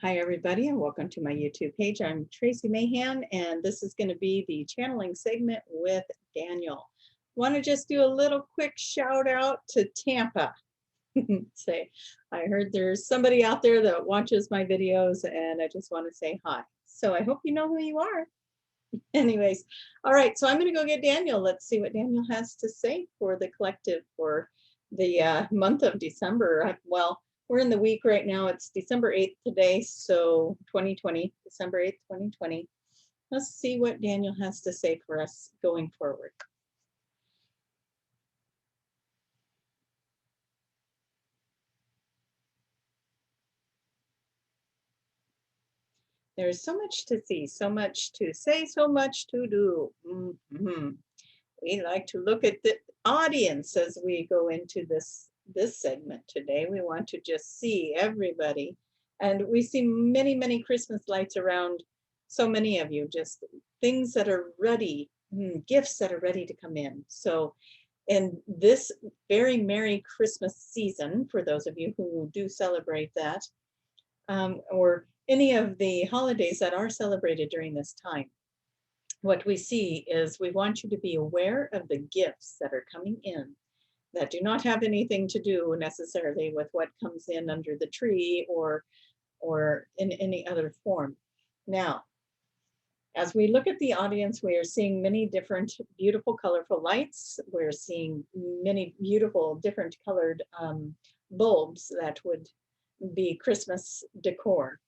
Hi, everybody, and welcome to my YouTube page. I'm Tracie Mahan, and this is going to be the channeling segment with Daniel. Want to just do a little quick shout out to Tampa. Say, I heard there's somebody out there that watches my videos, and I just want to say hi. So I hope you know who you are. Anyways, all right, so I'm going to go get Daniel. Let's see what Daniel has to say for the collective for the month of December. Well, we're in the week right now. It's December 8th today, so 2020, December 8th, 2020. Let's see what Daniel has to say for us going forward. There's so much to see, so much to say, so much to do. We like to look at the audience as we go into this segment today. We want to just see everybody, and we see many Christmas lights around. So many of you, just things that are ready, gifts that are ready to come in. So in this very Merry Christmas season, for those of you who do celebrate that, or any of the holidays that are celebrated during this time, what we see is we want you to be aware of the gifts that are coming in that do not have anything to do necessarily with what comes in under the tree or in any other form. Now, as we look at the audience, we are seeing many different beautiful, colorful lights. We're seeing many beautiful, different colored bulbs that would be Christmas decor.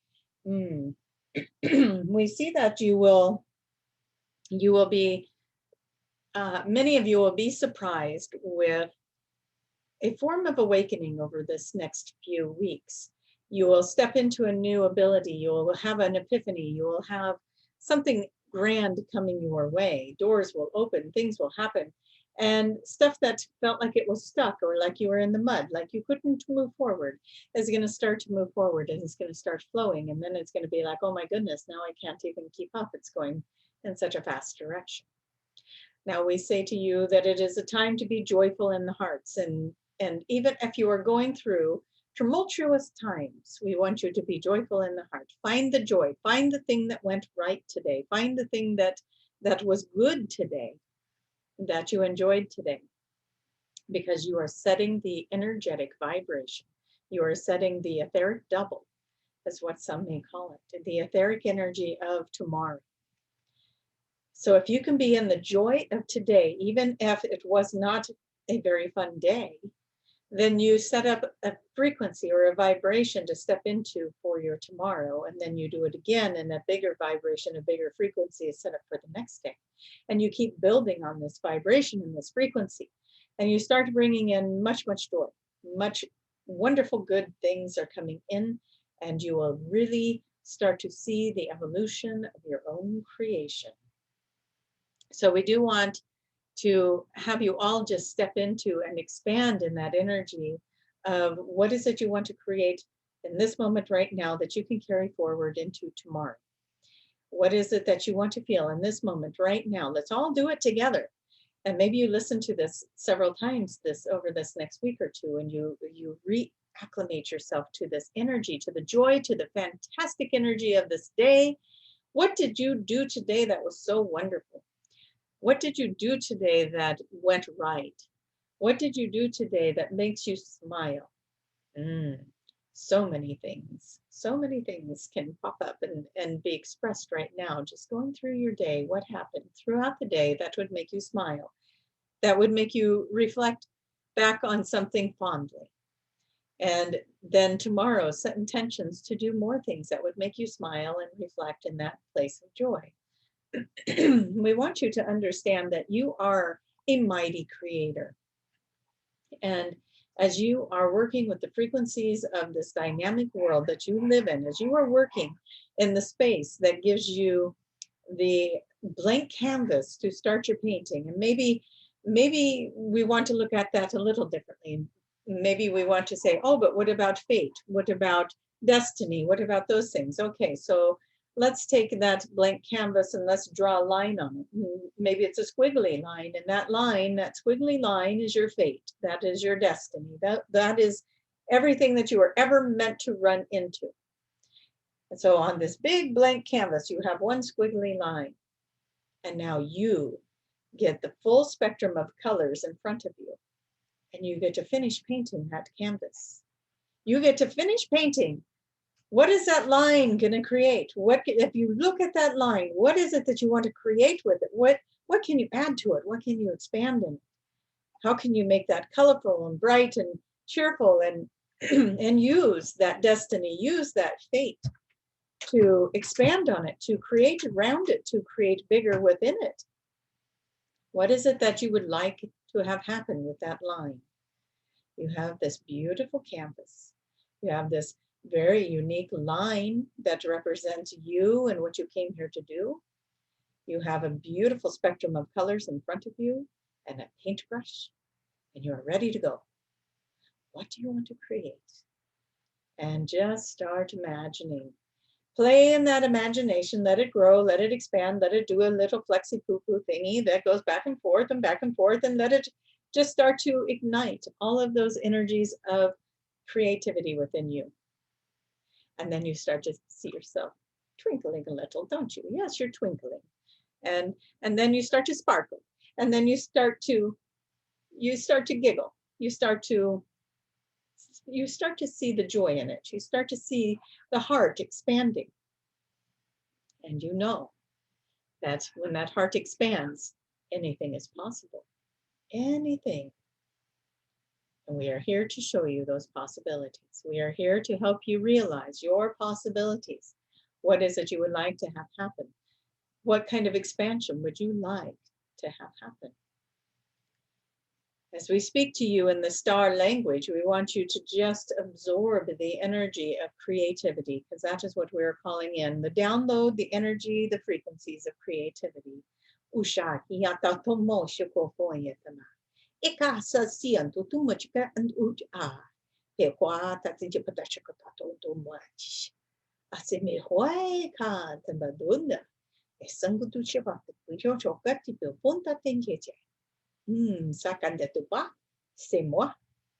We see that you will be, many of you will be surprised with a form of awakening over this next few weeks. You will step into a new ability. You will have an epiphany. You will have something grand coming your way. Doors will open, things will happen. And stuff that felt like it was stuck or like you were in the mud, like you couldn't move forward, is going to start to move forward, and it's going to start flowing. And then it's going to be like, oh my goodness, now I can't even keep up. It's going in such a fast direction. Now we say to you that it is a time to be joyful in the hearts. And even if you are going through tumultuous times, we want you to be joyful in the heart. Find the joy, find the thing that went right today, find the thing that was good today, that you enjoyed today, because you are setting the energetic vibration. You are setting the etheric double, is what some may call it, the etheric energy of tomorrow. So if you can be in the joy of today, even if it was not a very fun day, then you set up a frequency or a vibration to step into for your tomorrow. And then you do it again, and a bigger vibration, a bigger frequency is set up for the next day. And you keep building on this vibration and this frequency. And you start bringing in much joy, much wonderful, good things are coming in. And you will really start to see the evolution of your own creation. So we do want to have you all just step into and expand in that energy of what is it you want to create in this moment right now that you can carry forward into tomorrow. What is it that you want to feel in this moment right now? Let's all do it together. And maybe you listen to this several times over this next week or two, and you reacclimate yourself to this energy, to the joy, to the fantastic energy of this day. What did you do today that was so wonderful? What did you do today that went right? What did you do today that makes you smile? So many things can pop up and be expressed right now. Just going through your day, what happened throughout the day that would make you smile, that would make you reflect back on something fondly. And then tomorrow, set intentions to do more things that would make you smile and reflect in that place of joy. We want you to understand that you are a mighty creator. And as you are working with the frequencies of this dynamic world that you live in, as you are working in the space that gives you the blank canvas to start your painting, and maybe we want to look at that a little differently. Maybe we want to say, oh, but what about fate? What about destiny? What about those things? Okay, so let's take that blank canvas and let's draw a line on it. Maybe it's a squiggly line, and that squiggly line is your fate. That is your destiny. That is everything that you were ever meant to run into. And so on this big blank canvas, you have one squiggly line. And now you get the full spectrum of colors in front of you. And you get to finish painting that canvas. You get to finish painting. What is that line going to create? What, if you look at that line, what is it that you want to create with it? What can you add to it? What can you expand in it? How can you make that colorful and bright and cheerful and and use that destiny, use that fate to expand on it, to create around it, to create bigger within it? What is it that you would like to have happen with that line? You have this beautiful canvas. You have this very unique line that represents you and what you came here to do. You have a beautiful spectrum of colors in front of you and a paintbrush, and you're ready to go. What do you want to create? And just start imagining. Play in that imagination, let it grow, let it expand, let it do a little flexi poo-poo thingy that goes back and forth, and let it just start to ignite all of those energies of creativity within you. And then you start to see yourself twinkling a little, don't you? Yes, you're twinkling. And then you start to sparkle. And then you start to giggle. You start to see the joy in it. You start to see the heart expanding. And you know that when that heart expands, anything is possible. Anything. And we are here to show you those possibilities. We are here to help you realize your possibilities. What is it you would like to have happen? What kind of expansion would you like to have happen? As we speak to you in the star language, we want you to just absorb the energy of creativity, because that is what we're calling in. The download, the energy, the frequencies of creativity. Usha hiyata tomo shikofoyetana. Ikasa siantu tumachika and uja. Pequa tatijipatashikotato tomuach. Asimi hoy ka tambadunda. Esangutu chivata. Pujo chokati punta tenjeje. Sacan de tu pa, c'est moi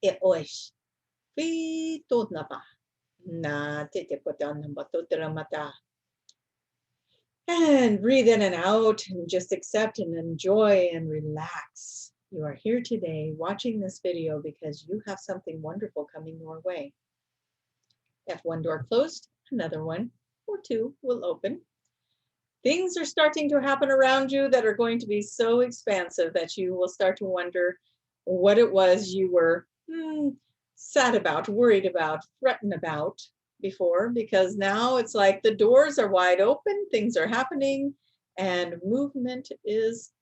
et hoje. Fi tot na pa. Na te te potan na mata. And breathe in and out and just accept and enjoy and relax. You are here today watching this video because you have something wonderful coming your way. If one door closed, another one or two will open. Things are starting to happen around you that are going to be so expansive that you will start to wonder what it was you were sad about, worried about, threatened about before, because now it's like the doors are wide open, things are happening, and movement is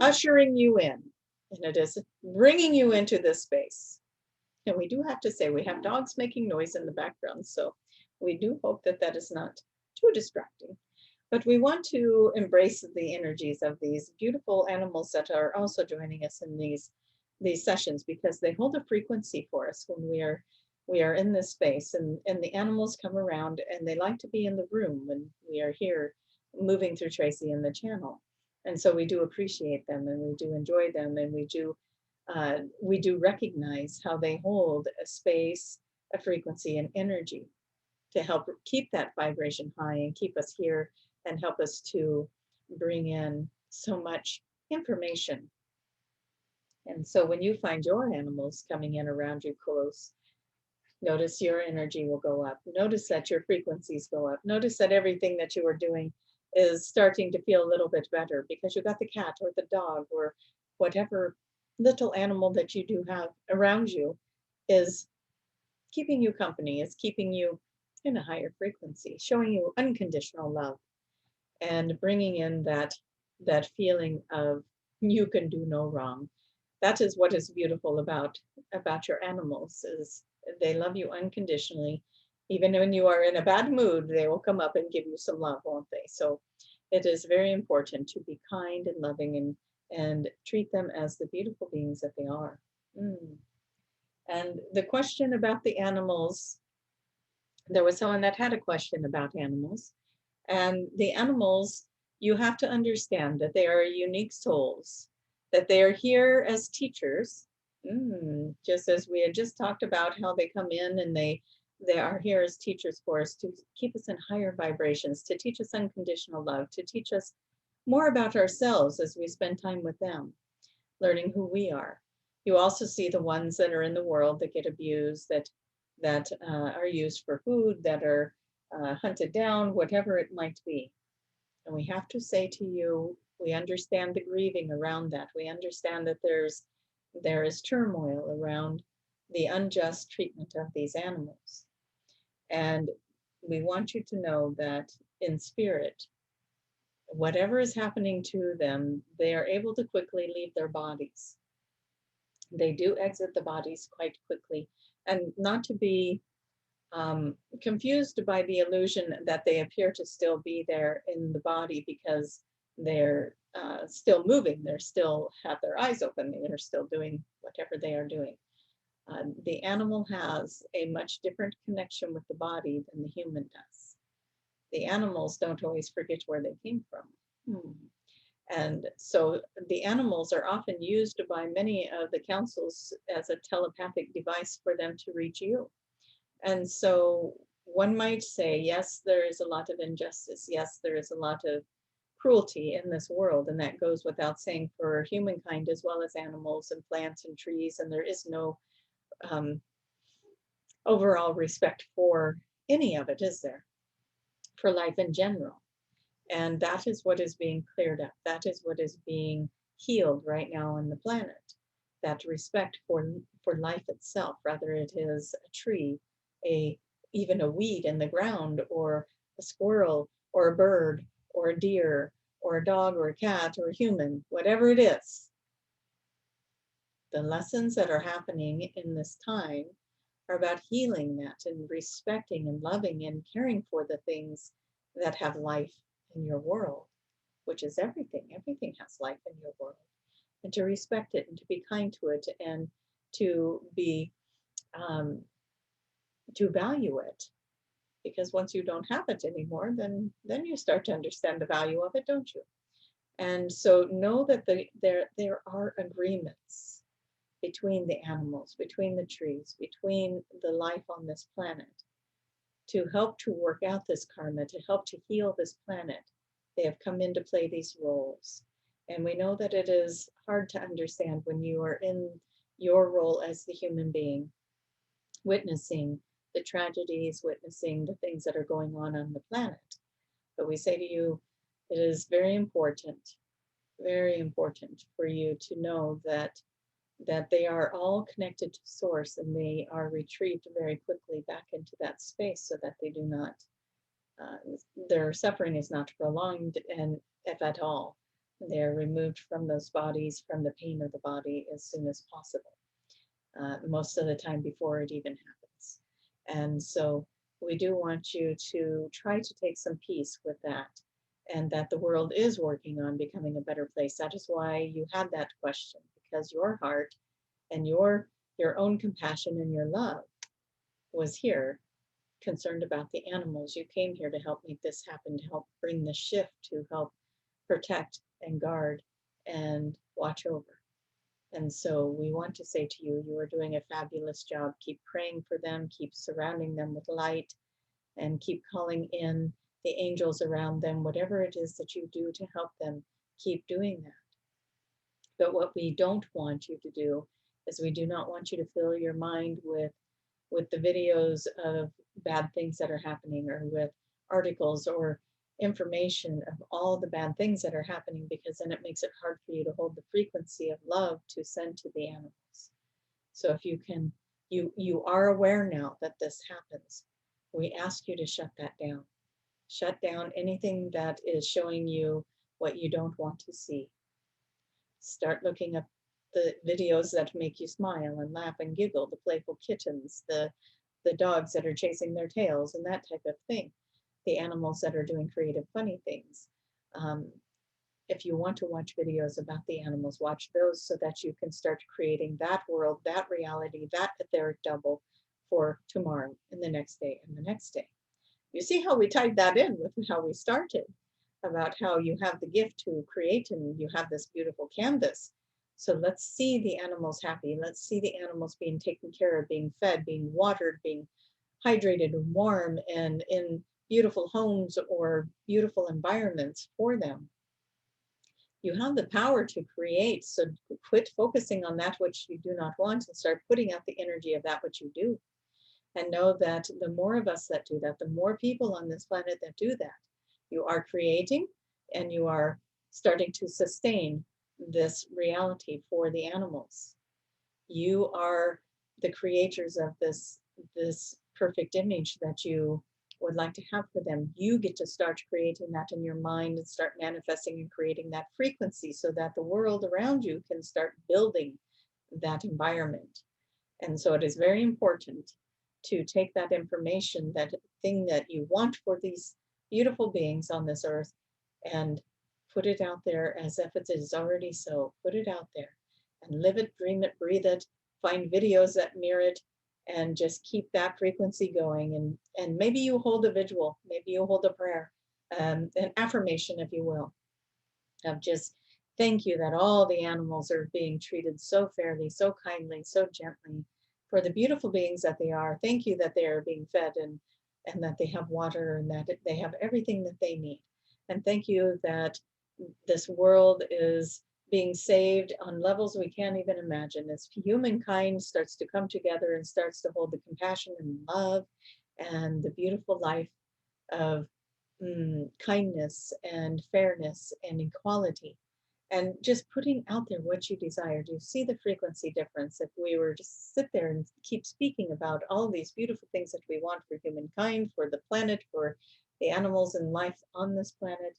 ushering you in, and it is bringing you into this space. And we do have to say, we have dogs making noise in the background, so we do hope that that is not too distracting. But we want to embrace the energies of these beautiful animals that are also joining us in these sessions, because they hold a frequency for us when we are in this space, and the animals come around and they like to be in the room when we are here moving through Tracie in the channel. And so we do appreciate them and we do enjoy them, and we do recognize how they hold a space, a frequency, and energy to help keep that vibration high and keep us here and help us to bring in so much information. And so when you find your animals coming in around you close, notice your energy will go up. Notice that your frequencies go up. Notice that everything that you are doing is starting to feel a little bit better because you got the cat or the dog or whatever little animal that you do have around you is keeping you company, is keeping you in a higher frequency, showing you unconditional love, and bringing in that feeling of you can do no wrong. That is what is beautiful about your animals, is they love you unconditionally. Even when you are in a bad mood, they will come up and give you some love, won't they? So it is very important to be kind and loving and treat them as the beautiful beings that they are. And the question about the animals, there was someone that had a question about animals. And the animals, you have to understand that they are unique souls, that they are here as teachers, just as we had just talked about how they come in and they They are here as teachers for us to keep us in higher vibrations, to teach us unconditional love, to teach us more about ourselves as we spend time with them, learning who we are. You also see the ones that are in the world that get abused, that are used for food, that are hunted down, whatever it might be. And we have to say to you, we understand the grieving around that. We understand that there is turmoil around the unjust treatment of these animals. And we want you to know that in spirit, whatever is happening to them, they are able to quickly leave their bodies. They do exit the bodies quite quickly, and not to be confused by the illusion that they appear to still be there in the body because they're still moving, they're still have their eyes open, they're still doing whatever they are doing. The animal has a much different connection with the body than the human does. The animals don't always forget where they came from. And so the animals are often used by many of the councils as a telepathic device for them to reach you. And so one might say, yes, there is a lot of injustice. Yes, there is a lot of cruelty in this world. And that goes without saying for humankind as well as animals and plants and trees. And there is no overall respect for any of it, is there? For life in general. And that is what is being cleared up. That is what is being healed right now on the planet. That respect for life itself, whether it is a tree, even a weed in the ground, or a squirrel, or a bird, or a deer, or a dog, or a cat, or a human, whatever it is. The lessons that are happening in this time are about healing that and respecting and loving and caring for the things that have life in your world, which is everything. Everything has life in your world. And to respect it and to be kind to it and to be to value it. Because once you don't have it anymore, then you start to understand the value of it, don't you? And so know that there are agreements between the animals, between the trees, between the life on this planet to help to work out this karma, to help to heal this planet. They have come in to play these roles. And we know that it is hard to understand when you are in your role as the human being, witnessing the tragedies, witnessing the things that are going on the planet. But we say to you, it is very important for you to know that they are all connected to source, and they are retrieved very quickly back into that space so that they do not, their suffering is not prolonged, and if at all, they're removed from those bodies, from the pain of the body as soon as possible, most of the time before it even happens. And so we do want you to try to take some peace with that, and that the world is working on becoming a better place. That is why you had that question, because your heart and your own compassion and your love was here, concerned about the animals. You came here to help make this happen, to help bring the shift, to help protect and guard and watch over. And so we want to say to you, you are doing a fabulous job. Keep praying for them, keep surrounding them with light, and keep calling in the angels around them. Whatever it is that you do to help them, keep doing that. But what we don't want you to do is we do not want you to fill your mind with the videos of bad things that are happening, or with articles or information of all the bad things that are happening, because then it makes it hard for you to hold the frequency of love to send to the animals. So if you can, you are aware now that this happens. We ask you to shut that down. Shut down anything that is showing you what you don't want to see. Start looking up the videos that make you smile and laugh and giggle, the playful kittens, the dogs that are chasing their tails and that type of thing, the animals that are doing creative, funny things. If you want to watch videos about the animals, watch those so that you can start creating that world, that reality, that etheric double for tomorrow and the next day and the next day. You see how we tied that in with how we started, about how you have the gift to create and you have this beautiful canvas. So let's see the animals happy. Let's see the animals being taken care of, being fed, being watered, being hydrated and warm and in beautiful homes or beautiful environments for them. You have the power to create, so quit focusing on that which you do not want and start putting out the energy of that which you do. And know that the more of us that do that, the more people on this planet that do that, you are creating and you are starting to sustain this reality for the animals. You are the creators of this perfect image that you would like to have for them. You get to start creating that in your mind and start manifesting and creating that frequency so that the world around you can start building that environment. And so it is very important to take that information, that thing that you want for these beautiful beings on this earth, and put it out there as if it is already so. Put it out there and live it, dream it, breathe it, find videos that mirror it, and just keep that frequency going. And maybe you hold a visual, maybe you hold a prayer, an affirmation, if you will, of just thank you that all the animals are being treated so fairly, so kindly, so gently, for the beautiful beings that they are. Thank you that they are being fed and that they have water and that they have everything that they need. And thank you that this world is being saved on levels we can't even imagine. As humankind starts to come together and starts to hold the compassion and love and the beautiful life of kindness and fairness and equality, and just putting out there what you desire. Do you see the frequency difference? If we were to sit there and keep speaking about all these beautiful things that we want for humankind, for the planet, for the animals and life on this planet,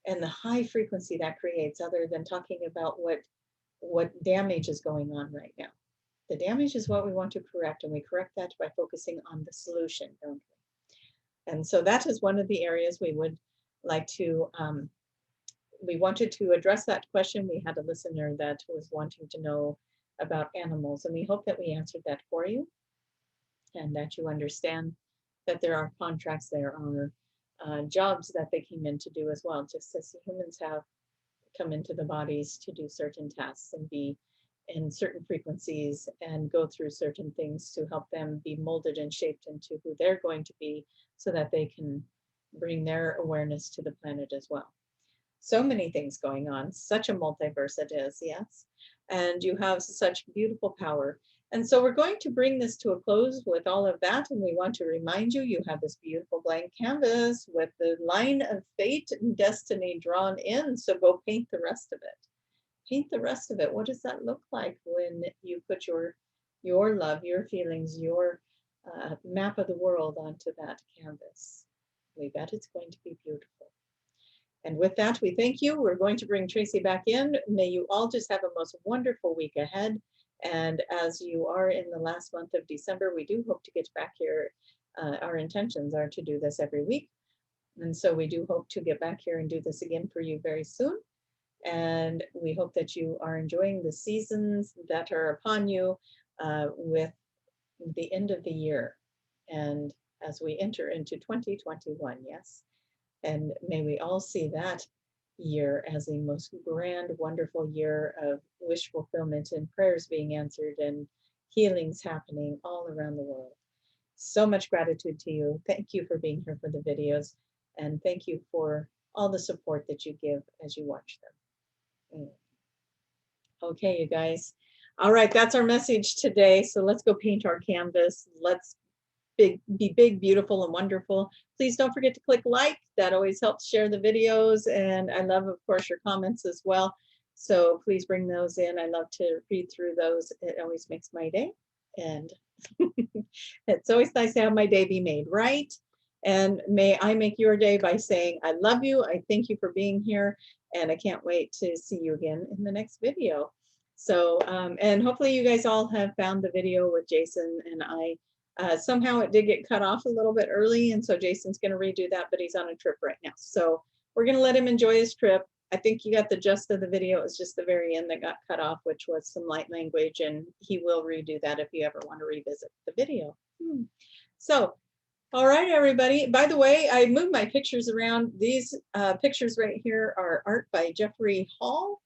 and the high frequency that creates, other than talking about what damage is going on right now. The damage is what we want to correct, and we correct that by focusing on the solution, don't we? And so that is one of the areas we would like to, we wanted to address that question. We had a listener that was wanting to know about animals, and we hope that we answered that for you and that you understand that there are contracts, there are jobs that they came in to do as well, just as humans have come into the bodies to do certain tasks and be in certain frequencies and go through certain things to help them be molded and shaped into who they're going to be so that they can bring their awareness to the planet as well. So many things going on, such a multiverse it is, yes. And you have such beautiful power. And so we're going to bring this to a close with all of that. And we want to remind you, you have this beautiful blank canvas with the line of fate and destiny drawn in. So go paint the rest of it. Paint the rest of it. What does that look like when you put your love, your feelings, your map of the world onto that canvas? We bet it's going to be beautiful. And with that, we thank you. We're going to bring Tracie back in. May you all just have a most wonderful week ahead. And as you are in the last month of December, we do hope to get back here. Our intentions are to do this every week. And so we do hope to get back here and do this again for you very soon. And we hope that you are enjoying the seasons that are upon you with the end of the year. And as we enter into 2021, yes. And may we all see that year as a most grand, wonderful year of wish fulfillment and prayers being answered and healings happening all around the world. So much gratitude to you. Thank you for being here for the videos. And thank you for all the support that you give as you watch them. Okay, you guys. All right, that's our message today. So let's go paint our canvas. Let's be big, beautiful, and wonderful. Please don't forget to click like. That always helps share the videos. And I love, of course, your comments as well. So please bring those in. I love to read through those. It always makes my day. And it's always nice to have my day be made, right? And may I make your day by saying, I love you. I thank you for being here. And I can't wait to see you again in the next video. So, and hopefully you guys all have found the video with Jason and I. Somehow it did get cut off a little bit early, and so Jason's going to redo that, but he's on a trip right now. So we're going to let him enjoy his trip. I think you got the gist of the video. It was just the very end that got cut off, which was some light language, and he will redo that if you ever want to revisit the video. So, all right, everybody. By the way, I moved my pictures around. These pictures right here are art by Jeffrey Hall.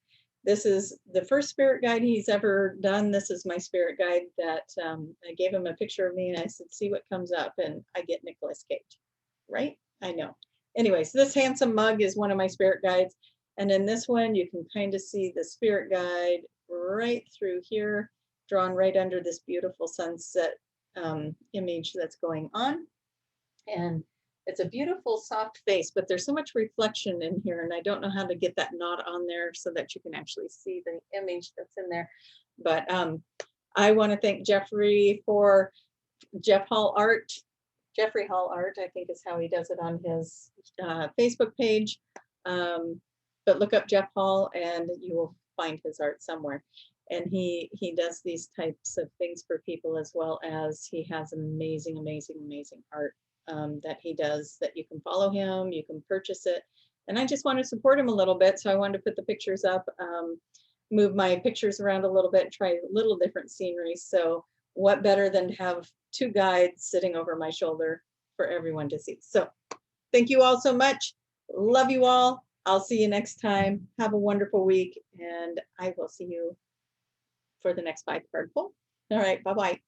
This is the first spirit guide he's ever done. This is my spirit guide that I gave him a picture of me and I said, see what comes up, and I get Nicolas Cage, right? I know. Anyways, this handsome mug is one of my spirit guides. And in this one, you can kind of see the spirit guide right through here, drawn right under this beautiful sunset image that's going on. And it's a beautiful soft face, but there's so much reflection in here, and I don't know how to get that knot on there so that you can actually see the image that's in there. But I want to thank Jeffrey for Jeffrey Hall Art, I think is how he does it on his Facebook page. But look up Jeff Hall and you will find his art somewhere. And he does these types of things for people, as well as he has amazing, amazing, amazing art that he does, that you can follow him, you can purchase it. And I just want to support him a little bit, so I wanted to put the pictures up, move my pictures around a little bit, try a little different scenery. So what better than to have two guides sitting over my shoulder for everyone to see. So thank you all so much. Love you all. I'll see you next time. Have a wonderful week, and I will see you for the next 5-card pull. All right, bye-bye.